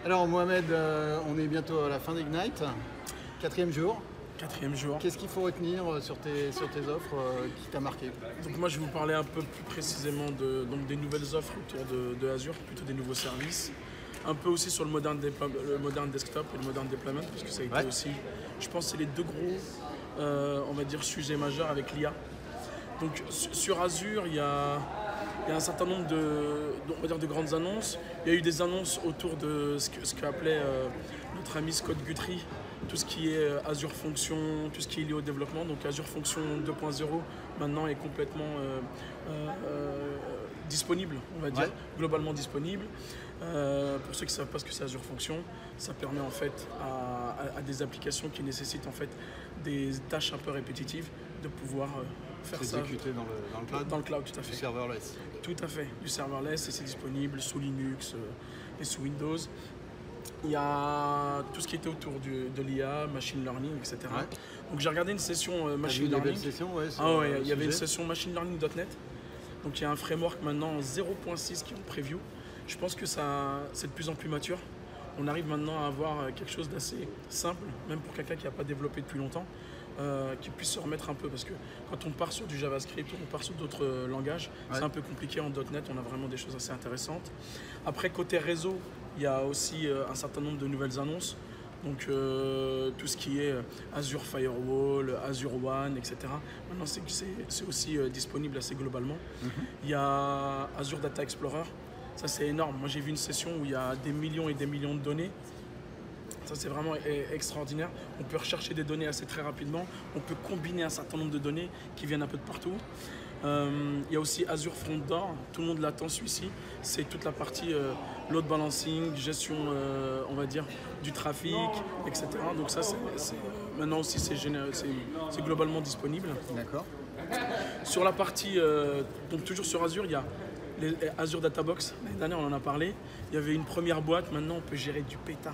Alors Mohamed, on est bientôt à la fin d'Ignite, quatrième jour. Quatrième jour. Qu'est-ce qu'il faut retenir sur tes offres qui t'a marqué? Donc moi je vais vous parler un peu plus précisément des nouvelles offres autour de Azure, plutôt des nouveaux services. Un peu aussi sur le modern desktop et le modern deployment, parce que ça a été aussi, je pense, c'est les deux gros, on va dire, sujets majeurs avec l'IA. Donc sur Azure, il y a un certain nombre de grandes annonces. Il y a eu des annonces autour de ce qu'appelait notre ami Scott Guthrie, tout ce qui est Azure Function, tout ce qui est lié au développement. Donc Azure Function 2.0 maintenant est complètement disponible, on va dire, globalement disponible. Pour ceux qui ne savent pas ce que c'est Azure Function, ça permet en fait à des applications qui nécessitent en fait des tâches un peu répétitives de pouvoir faire ça exécuter dans le cloud. Dans le cloud, tout à fait. Du serverless. Tout à fait, du serverless, et c'est disponible sous Linux et sous Windows. Il y a tout ce qui était autour de l'IA, machine learning, etc. Donc j'ai regardé une session machine learning. Il y avait une session machine learning.net. Donc il y a un framework maintenant 0.6 qui est en preview. Je pense que c'est de plus en plus mature. On arrive maintenant à avoir quelque chose d'assez simple, même pour quelqu'un qui n'a pas développé depuis longtemps, qui puisse se remettre un peu. Parce que quand on part sur du JavaScript ou on part sur d'autres langages, c'est un peu compliqué. En .NET, on a vraiment des choses assez intéressantes. Après, côté réseau, il y a aussi un certain nombre de nouvelles annonces. Donc tout ce qui est Azure Firewall, Azure One, etc. Maintenant, c'est aussi disponible assez globalement. Il y a Azure Data Explorer. Ça, c'est énorme. Moi, j'ai vu une session où il y a des millions et des millions de données. Ça, c'est vraiment extraordinaire. On peut rechercher des données assez très rapidement. On peut combiner un certain nombre de données qui viennent un peu de partout. Il y a aussi Azure Front Door. Tout le monde l'attend, celui-ci. C'est toute la partie load balancing, gestion, on va dire, du trafic, etc. Donc ça, maintenant aussi, c'est globalement disponible. D'accord. Sur la partie, donc toujours sur Azure, il y a les Azure Databox. L'année dernière, on en a parlé. Il y avait une première boîte. Maintenant, on peut gérer du péta.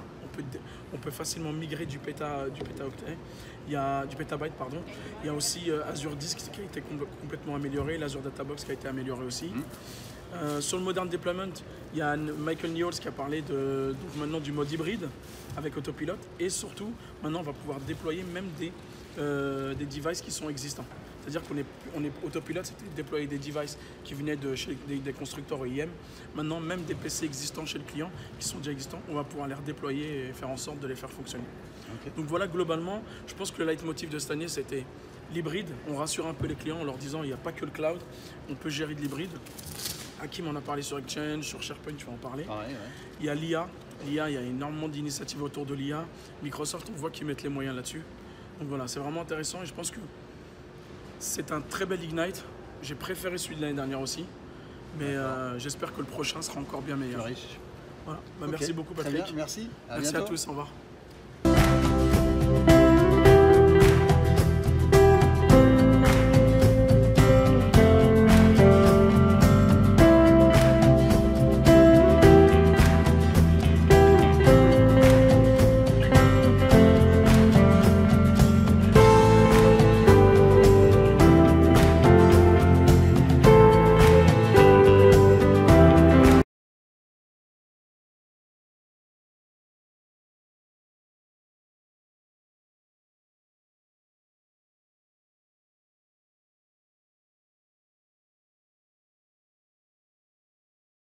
On peut facilement migrer du pétaoctet. Il y a du pétabyte, pardon. Il y a aussi Azure Disk qui a été complètement amélioré. L'Azure Databox qui a été amélioré aussi. Sur le Modern Deployment, il y a Michael Nichols qui a parlé donc maintenant du mode hybride avec Autopilot. Et surtout, maintenant, on va pouvoir déployer même des devices qui sont existants. C'est-à-dire qu'on est Autopilot, c'était déployer des devices qui venaient de chez des constructeurs OEM. Maintenant, même des PC existants chez le client, qui sont déjà existants, on va pouvoir les redéployer et faire en sorte de les faire fonctionner. Donc voilà, globalement, je pense que le leitmotiv de cette année, c'était l'hybride. On rassure un peu les clients en leur disant il n'y a pas que le cloud, on peut gérer de l'hybride. Hakim en a parlé sur Exchange, sur SharePoint, tu vas en parler. Il y a l'IA. L'IA, il y a énormément d'initiatives autour de l'IA. Microsoft, on voit qu'ils mettent les moyens là-dessus. Donc voilà, c'est vraiment intéressant et je pense que c'est un très bel Ignite. J'ai préféré celui de l'année dernière aussi. Mais j'espère que le prochain sera encore bien meilleur. Riche. Voilà. Merci beaucoup, Patrick. Merci. Merci à tous. Au revoir.